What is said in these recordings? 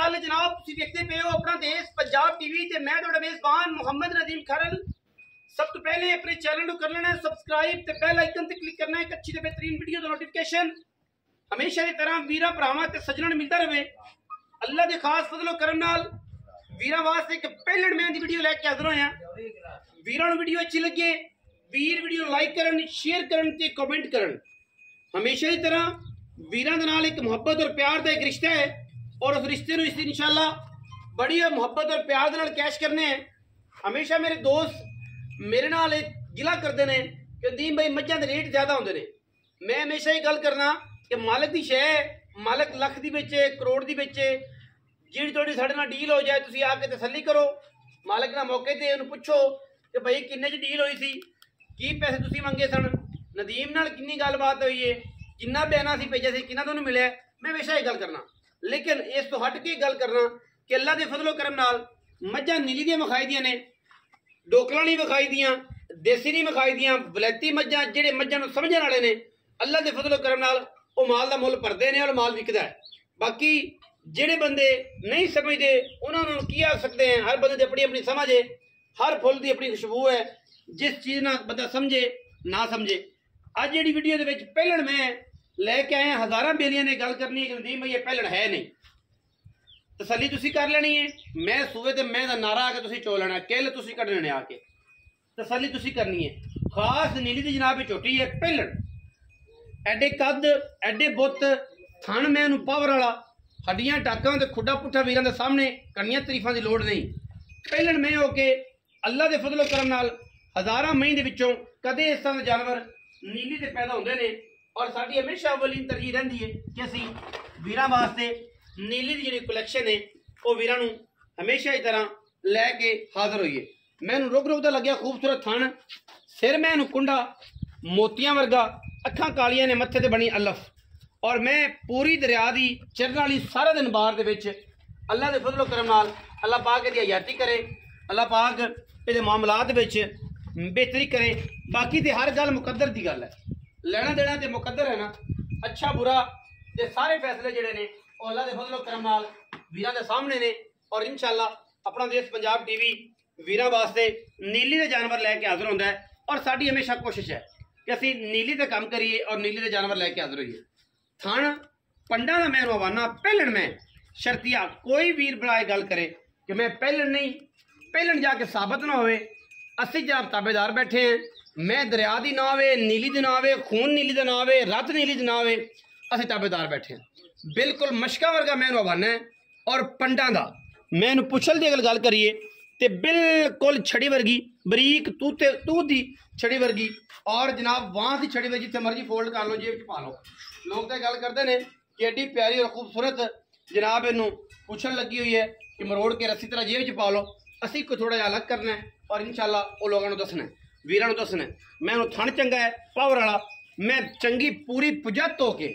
हाल है जनाब? तुसीं देखते पे हो अपना देश पंजाब टीवी ते मैं तुहाडा मेज़बान मोहम्मद नदीम खरल। सब तो पहले अपने चैनल को कर लेना है सब्सक्राइब ते बेल आइकन ते क्लिक करना है एक अच्छी ते बेहतरीन वीडियो दा नोटिफिकेशन हमेशा की तरह वीरा भरावां ते सज्जणां नूं मिलता रहे। अल्लाह दे खास फजलो करम नाल वीरां वास्ते एक पहलड़ मैं दी वीडियो लैके हाज़र होया। वीरां नूं वीडियो अच्छी लगे वीर वीडियो लाइक करन, शेयर करन ते कमेंट करन। हमेशा की तरह वीरां दे नाल एक मुहब्बत और प्यार का एक रिश्ता है और उस रिश्ते में इंशाअल्लाह बड़ी मुहब्बत और प्यार के नाल कैश करने हैं। हमेशा मेरे दोस्त मेरे नाल एक गिला करते हैं कि नदीम भाई मझां दे रेट ज़्यादा होंदे ने। मैं हमेशा ये गल करना कि मालक की शह मालक लख दी बेचे करोड़ दी बेचे, जिहड़ी थोड़ी साडे नाल डील हो जाए तुसीं आके तसल्ली करो, मालक नाल मौके ते उहनूं पुछो कि भाई किन्ने च डील हुई सी, की पैसे तुसीं मंगे सन, नदीम नाल किन्नी गलबात हुई है, किन्ना बयाना सी भेजा सी, किन्ना तुहानूं मिलिया। मैं हमेशा ये गल करना, लेकिन इस तो हट के गल करना कि अल्लाह के फजलो करम नाल मझां नीली दियां विखाई दियां ने, डोकला नहीं विखाई दियां, देसी नहीं विखाई दियां, वलैती मझां जिहड़े मझां नूं समझण वाले ने अल्लाह के फजलो करम नाल वो माल का मुल भरते हैं और माल विकदा है। बाकी जिहड़े बंदे नहीं समझते उन्होंने की आख सकते हैं, हर बंदे की अपनी अपनी समझ है, हर फुल की अपनी खुशबू है, जिस चीज़ ना बंदा समझे ना समझे। अज जी वीडियो के पहलण मैं लैके आया हज़ारां बेलियां ने गल करनी है कि नदीम भाई ये पहलण है नहीं, तसली तुसीं कर लेनी है। मैं सूबे ते मैं दा नारा आके तुसीं चो लेना, किल तुसीं कड्ढने ने आके तसली तुसीं करनी है। खास नीली दी जनाब झोटी है पहलण, एडे कद एडे बुत थन मैं पावर वाला, हड्डियां टाकां ते खुड्डा पुट्ठा वीरां दे सामने करनियां तरीफां दी लोड़ नहीं। पहलण में हो के अल्लाह दे फजलो करम नाल हज़ारां मई दे विचों कदे इस तरह दे जानवर नीली ते पैदा होंदे ने और साडी हमेशा अवलीन तरजीह रहिंदी है कि असीं वीरां वास्ते नीली दी जिहड़ी कलैक्शन है वो वीरां नूं हमेशा की तरह लैके हाज़र होईए। मैनूं रुक रुक दा लग्या खूबसूरत थन, सिर मैनूं कुंडा मोतियां वर्गा, अखां कालियां ने, मत्थे ते बनी अलफ, और मैं पूरी दरिया दी चरण वाली सारा दिन बाहर दे विच अल्लाह दे फजलो करम नाल अल्लाह पाक दी हयाती करे, अल्लाह पाक इहदे मामलात विच बेहतरी करे। बाकी तो हर गल मुकद्दर की गल है, लेना देना तो मुकद्दर है ना, अच्छा बुरा ते सारे फैसले जिहड़े ने वो अल्लाह दे फजलो करम नाल वीरां दे सामने ने। और इंशाअल्लाह अपना देश पंजाब टीवी वीरां वास्ते नीली दे जानवर लैके हाज़र होंदा है और साडी हमेशा कोशिश है कि असीं नीली दे काम करिए और नीली दे जानवर लैके हाज़र होइए। थण पंडा का मैं रवाना पहलण में शर्तिया कोई वीर भरा गल करे कि मैं पहलण नहीं, पहलण जाके साबित ना होवे, असी जनाब ताबेदार बैठे हैं। मैं दरिया दी ना आवे, नीली दी ना आवे, खून नीली दा ना आवे, रत नीली दी ना आवे, असी ताबेदार बैठे हैं। बिल्कुल मशका वर्गा मैं रवाना है और पंडा दा मैं पुछल दी अगर गल करिए तो बिल्कुल छड़ी वर्गी बरीक तू दी छड़ी वर्गी और जनाब वहाँ की छड़ी वर्गी जिथे मर्जी फोल्ड कर लो, जेब च पा लो। लोग तो गल करते हैं कि एडी प्यारी और खूबसूरत जनाब इनू पुछन लगी हुई है कि मरोड़ के रस्सी तरह जेब च पा लो। असी को थोड़ा जिहा अलग करना है और इंशाअल्लाह वो लोगों को दसना है, वीरां को दसना है। मैं उन्होंने थन चंगा है पावर वाला, मैं चंगी पूरी पुजत हो के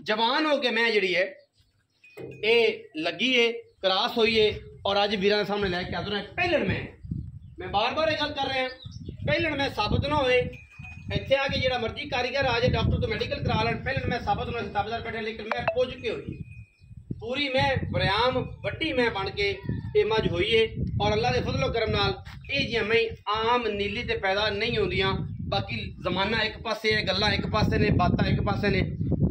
जवान हो के मैं जी है ये लगी है क्रॉस हुई है और अज वीरां के सामने लैके हाज़र है। पहलण मैं बार बार ये गल कर रहा पहलण मैं साबित ना होए इत्थे आके जिहड़ा मर्जी कारीगर आ जाए डॉक्टर तो मेडिकल करा लैन, पहलण मैं साबित होना ताबेदार बैठे, लेकिन मैं पुज के हुई पूरी मैं बरियाम वड्डी मैं बन के ये मज हुई है और अल्लाह के फजलो करम नाल ये जियां मैं आम नीली ते पैदा नहीं होंदियां। बाकी जमाना एक पासे है, गल्लां एक पासे ने, बातां एक पासे ने,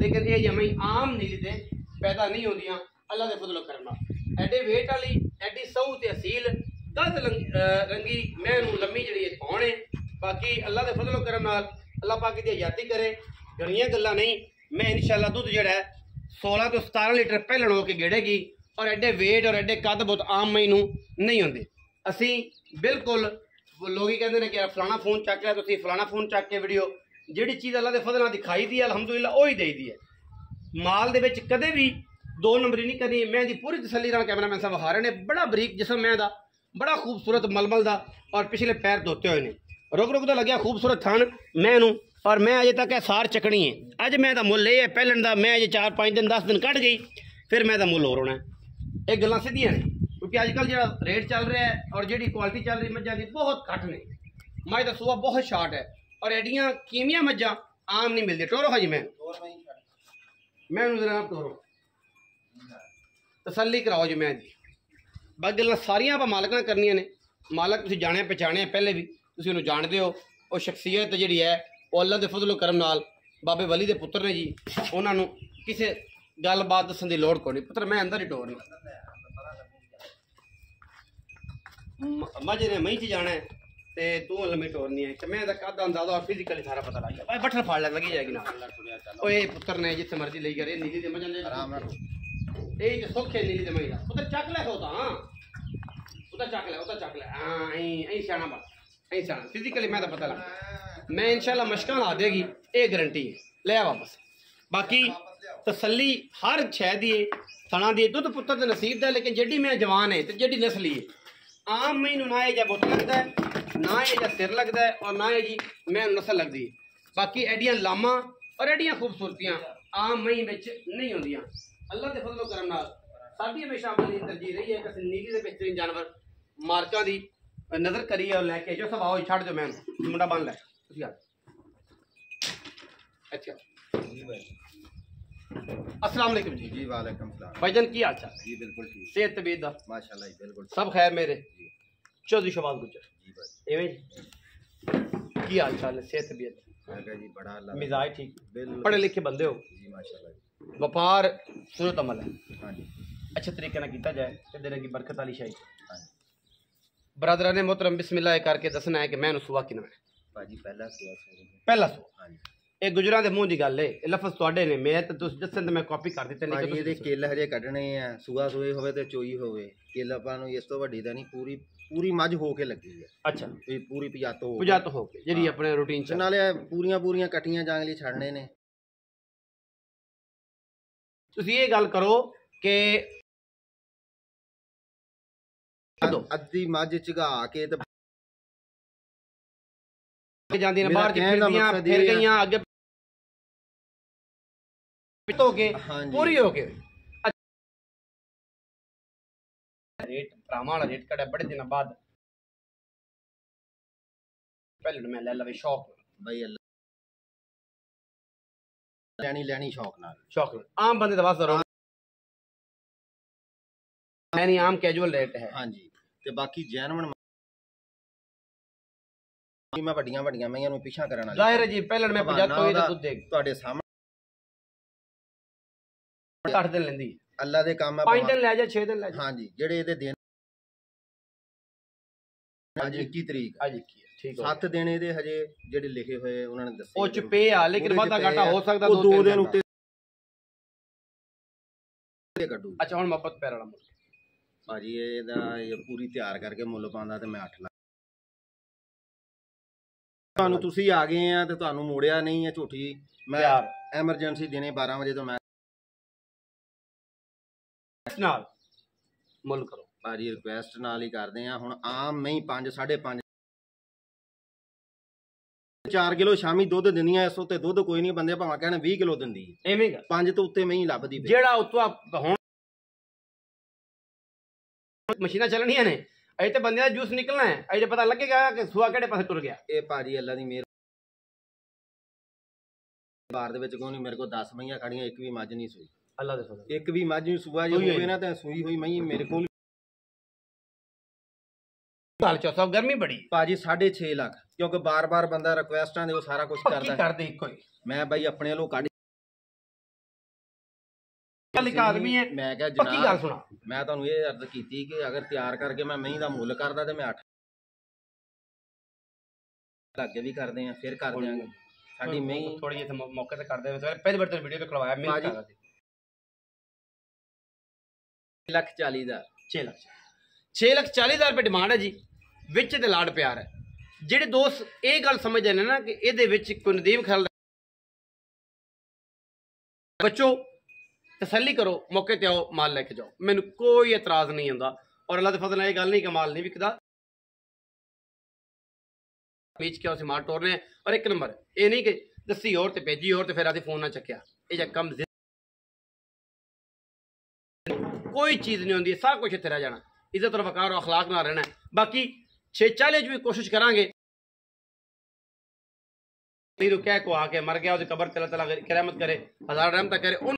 लेकिन ये जियां मैं आम नीली ते पैदा नहीं होंदियां अल्लाह के फजलो करम नाल। एडे वेट वाली एडी सहू ते असील गज रंगी मैं लम्मी जी कौन है। बाकी अल्लाह के फजलो करम नाल अल्लाह पाक दी हयाती करे, घणियां गल्लां नहीं। मैं इंशाअल्लाह दुध जिहड़ा है 16 तो 17 लीटर पहलण हो के गेड़ेगी और एडे वेट और एडे कद बहुत आम मई नूं नहीं होंदे। असी बिल्कुल लोग ही कहते हैं कि फलाना फोन चक लिया, तुसीं फलाना फोन चक के वीडियो जिहड़ी चीज़ अल्लाह के फजल नाल दिखाई दी है अलहमदुलिल्लाह वही देई दी है। माल दे विच कदे भी दो नंबरी नहीं करनी। मैं दी पूरी तसल्ली नाल कैमरामैन साहब विखा रहे ने, बड़ा बरीक जिसम मैं दा, बड़ा खूबसूरत मलमल दा और पिछले पैर धोते हुए ने, रुक रुक दा लग्या खूबसूरत थन मैनू। और मैं अजे तक सार चकनी है, अज मैं मुल ये है पहलण का, मैं अजे 4-5 दिन 10 दिन कट गई फिर मैं मुल हो रोना है। ये गल्लां सीधियां ने क्योंकि अजकल जो रेट चल रहा है और जी क्वालिटी चल रही मझां की बहुत घट ने। मझ का सूआ बहुत शार्ट है और एडियां कीमियां मझां आम नहीं मिलती। टोरो हाँ जी मैं टोरो तसल्ली कराओ जी मैं दी बाकी गल्लां सारियां आप मालक नाल करनियां ने मालक तुसीं जाने पहचाने पहले भी तुसीं उहनूं जाणदे हो और शख्सियत जिहड़ी है वो अल्लाह दे फजल करम नाल बाबे वली दे पुत्र ने जी उन्हां नूं किसे गलबात दस्सण दी लोड़ कोई नहीं पुत्र मैं अंदर ही टोरनी मजे ने मई च जाना है ते तू लम्मी टोरनी है ते मैं कद अंदाजा और फिजिकली सारा पता लग गया भाई बठर फाड़ लगी जाएगी ना ओए पुत्र ने जिथे मर्जी ले करे नीली दे मजन आराम नाल ए ते सुख है नीली दे मई दा पुत्र चक ले होता हां उधर चक ले हां ऐ सियाना बस ऐ सियाना फिजिकली मैं तो पता लग मैं इंशाल्लाह मशकां ला देगी ये गारंटी है ले वापस बाकी तसल्ली हर शह दी थणा दी दुध पुत्र दे नसीब दा लेकिन जेडी मैं जवान है ते जेडी नस्ली है आम मई ना ये बुत लगता है ना ये सिर लगता है और ना ये जी मैं नस्ल लगती है बाकी एडियां लामा और एडियां खूबसूरतियां आम मई विच नहीं होंदियां अल्लाह के फजलो करम नाल साडी हमेशा अपनी तरजीह रही है कि नीली दे बेहतरीन जानवर मार्का दी नज़र करिए और लैके जो सब आओ छड़ दो मैं मुंडा बन लै अच्छा अस्सलाम वालेकुम जी वालेकुम सलाम भाईजान की हाल चाल जी बिल्कुल ठीक सेहत तबीयत दा माशाल्लाह बिल्कुल सब खैर मेरे जी चौधरी शहबाज गुजर जी भाई एवें की हाल चाल है सेहत तबीयत मैं कहा जी बड़ा अल्लाह मिजाज ठीक बिल्कुल पढ़े लिखे बंदे हो जी माशाल्लाह व्यापार सूरत अमल है हां जी अच्छे तरीके ना किया जाए ते देने की बरकत वाली शाही हां जी बरादरा ने मोहतरम बिस्मिल्लाह करके दसना है कि मैं सुबह किना है भाजी पहला सुबह पहला सो हां जी ਇਹ ਗੁਜਰਾਂ ਦੇ ਮੂੰਹ ਦੀ ਗੱਲ ਏ ਇਹ ਲਫ਼ਜ਼ ਤੁਹਾਡੇ ਨੇ ਮੈਂ ਤਾਂ ਤੁਸੀਂ ਦੱਸਣ ਤੇ ਮੈਂ ਕਾਪੀ ਕਰ ਦਿੱਤੇ ਨਹੀਂ ਭਾਜੀ ਇਹਦੇ ਕਿੱਲ ਹਜੇ ਕੱਢਣੇ ਆ ਸੁਬਹ ਸੋਏ ਹੋਵੇ ਤੇ ਚੋਈ ਹੋਵੇ ਕਿੱਲ ਆਪਾਂ ਨੂੰ ਇਸ ਤੋਂ ਵੱਡੀ ਤਾਂ ਨਹੀਂ ਪੂਰੀ ਮੱਝ ਹੋ ਕੇ ਲੱਗੀ ਹੈ ਅੱਛਾ ਵੀ ਪੂਰੀ ਪਜਾਤ ਹੋ ਕੇ ਜਿਹੜੀ ਆਪਣੇ ਰੂਟੀਨ ਚ ਨਾਲੇ ਪੂਰੀਆਂ ਕੱਟੀਆਂ ਜਾਂਗਲੀ ਛੱਡਣੇ ਨੇ ਤੁਸੀਂ ਇਹ ਗੱਲ ਕਰੋ ਕਿ ਅੱਧੀ ਮੱਝ ਝਗਾ ਕੇ ਤੇ ਜਾਂਦੀਆਂ ਨੇ ਬਾਹਰ ਫਿਰਦੀਆਂ ਫਿਰ ਗਈਆਂ ਅੱਗੇ ਹੋ ਕੇ पूरी हो के रेट भरावां वाला रेट कड़ा बड़े दिन बाद पहले मैं ले लवे शौक भाई अल्लाह लेनी शौक नाल आम बंदे दा वास्ता यानी आम कैजुअल रेट है हां जी ते बाकी जैनवन मैं ਵੱਡੀਆਂ ਮਈਆਂ ਨੂੰ ਪਿੱਛਾ ਕਰਨ ਵਾਲੀ ਜ਼ਾਹਿਰ ਹੈ ਜੀ ਪਹਿਲਾਂ ਮੈਂ 75 ਹੋਈ ਤਾਂ ਦੁੱਧ ਦੇ ਤੁਹਾਡੇ ਸਾਹਮਣੇ 8 ਦਿਨ ਲੈਂਦੀ ਅੱਲਾ ਦੇ ਕੰਮ ਆ 5 ਦਿਨ ਲੈ ਜਾ 6 ਦਿਨ ਲੈ ਜਾ ਹਾਂ ਜੀ ਜਿਹੜੇ ਇਹਦੇ ਦਿਨ ਅੱਜ 21 ਤਰੀਕ ਅੱਜ 21 ਠੀਕ ਹੈ 7 ਦਿਨ ਇਹਦੇ ਹਜੇ ਜਿਹੜੇ ਲਿਖੇ ਹੋਏ ਉਹਨਾਂ ਨੇ ਦੱਸੇ ਉਹ ਚ ਪੇ ਆ ਲੇਕਿਨ ਵਾਧਾ ਘਾਟਾ ਹੋ ਸਕਦਾ 2 ਦਿਨ ਉੱਤੇ ਕੱਢੂ ਅੱਛਾ ਹੁਣ ਮੁਹੱਬਤ ਪੈਰ ਵਾਲਾ ਮੁੱਲ ਭਾਜੀ ਇਹਦਾ ਇਹ ਪੂਰੀ ਤਿਆਰ ਕਰਕੇ ਮੁੱਲ ਪਾਉਂਦਾ ਤੇ ਮੈਂ 8 ਲੱਖ ਤੁਹਾਨੂੰ ਤੁਸੀਂ ਆ ਗਏ ਆ ਤੇ ਤੁਹਾਨੂੰ ਮੋੜਿਆ ਨਹੀਂ ਹੈ ਝੂਠੀ ਮੈਂ ਐਮਰਜੈਂਸੀ ਦਿਨੇ 12 ਵਜੇ ਤੋਂ ਮੈਂ ਨਾਲ ਮੁੱਲ ਕਰੋ ਭਾਜੀ ਰਿਕੁਐਸਟ ਨਾਲ ਹੀ ਕਰਦੇ ਆ ਹੁਣ ਆਮ ਨਹੀਂ 5 5.5 4 ਕਿਲੋ ਸ਼ਾਮੀ ਦੁੱਧ ਦਿੰਦੀਆਂ ਇਸ ਉੱਤੇ ਦੁੱਧ ਕੋਈ ਨਹੀਂ ਬੰਦੇ ਭਾਵੇਂ ਕਹਿਣ 20 ਕਿਲੋ ਦਿੰਦੀ ਐਵੇਂ 5 ਤੋਂ ਉੱਤੇ ਮੈਂ ਹੀ ਲੱਭਦੀ ਜਿਹੜਾ ਉਤੋਂ ਹੁਣ ਮਸ਼ੀਨਾਂ ਚੱਲਣੀਆਂ ਨੇ ਅਜੇ ਤੇ ਬੰਦੇ ਦਾ ਜੂਸ ਨਿਕਲਣਾ ਹੈ ਅਜੇ ਪਤਾ ਲੱਗੇਗਾ ਕਿ ਸੂਆ ਕਿਹੜੇ ਪਾਸੇ ਤੁਰ ਗਿਆ ਇਹ ਭਾਜੀ ਅੱਲਾ ਦੀ ਮਿਹਰ ਬਾਰ ਦੇ ਵਿੱਚ ਕੋਈ ਨਹੀਂ ਮੇਰੇ ਕੋਲ 10 ਮਈਆਂ ਖੜੀਆਂ ਇੱਕ ਵੀ ਮੱਝ ਨਹੀਂ ਸੂਈ ਅੱਲਾ ਦੇ ਫਜ਼ਲ ਇੱਕ ਵੀ ਮੱਝ ਨੂੰ ਸੂਆ ਜੇ ਹੋਵੇ ਨਾ ਤਾਂ ਸੂਈ ਹੋਈ ਮਈ ਮੇਰੇ ਕੋਲ ਹਾਲ ਚੋ ਸਭ ਗਰਮੀ ਬੜੀ ਭਾਜੀ 6.5 ਲੱਖ ਕਿਉਂਕਿ ਬਾਰ-ਬਾਰ ਬੰਦਾ ਰਿਕੁਐਸਟਾਂ ਦੇ ਉਹ ਸਾਰਾ ਕੁਝ ਕਰਦਾ ਕੀ ਕਰਦੇ ਇੱਕੋ ਹੀ ਮੈਂ ਬਾਈ ਆਪਣੇ ਵੱਲੋਂ ਕੱਢ ਇੱਕ ਆਦਮੀ ਹੈ ਮੈਂ ਕਿਹਾ ਪੱਕੀ ਗੱਲ ਸੁਣਾ ਮੈਂ ਤੁਹਾਨੂੰ ਇਹ ਅਰਜ਼ ਕੀਤੀ ਕਿ ਅਗਰ ਤਿਆਰ ਕਰਕੇ ਮੈਂ ਮਹੀਂ ਦਾ ਮੁੱਲ ਕਰਦਾ ਤੇ ਮੈਂ 8 ਲੱਗੇ ਵੀ ਕਰਦੇ ਆ ਫਿਰ ਕਰ ਦਿਆਂਗੇ ਸਾਡੀ ਮਹੀਂ ਥੋੜੀ ਜਿਹੀ ਮੌਕੇ ਤੇ ਕਰਦੇ ਹਾਂ ਪਹਿਲੀ ਵਾਰ ਤੇ ਵੀਡੀਓ ਤੇ ਖਲਵਾਇਆ ਮੈਂ ਕਰਾ ਦਿੱਤੀ 6,40,000 6,40,000 ਰੁਪਏ ਡਿਮਾਂਡ ਹੈ ਜੀ ਵਿੱਚ ਤੇ ਲਾੜ ਪਿਆਰ ਹੈ ਜਿਹੜੇ ਦੋਸਤ ਇਹ ਗੱਲ ਸਮਝਦੇ ਨੇ ਨਾ ਕਿ ਇਹਦੇ ਵਿੱਚ ਕੋਈ ਨਦੀਮ ਖਿਆਲ ਬੱਚੋ तसल्ली करो मौके ते आओ माल लेके जाओ मैनू कोई एतराज नहीं आता और अल्लाह के फजल नाल ये गल नहीं कि माल नहीं विकदा बीच के उसे माल टोरने और एक नंबर ये नहीं कि दसी और ते भेजी और ते फिर आदि फोन ना चक्या ये कम कोई चीज़ नहीं होंगी सारा कुछ इत्थे रह जाना इज्जत और वकार और अखलाक ना रहना है बाकी 640 भी कोशिश करांगे कह को आके मर गया उसकी कबर तला तला रहमत करे 1000 रहमत करे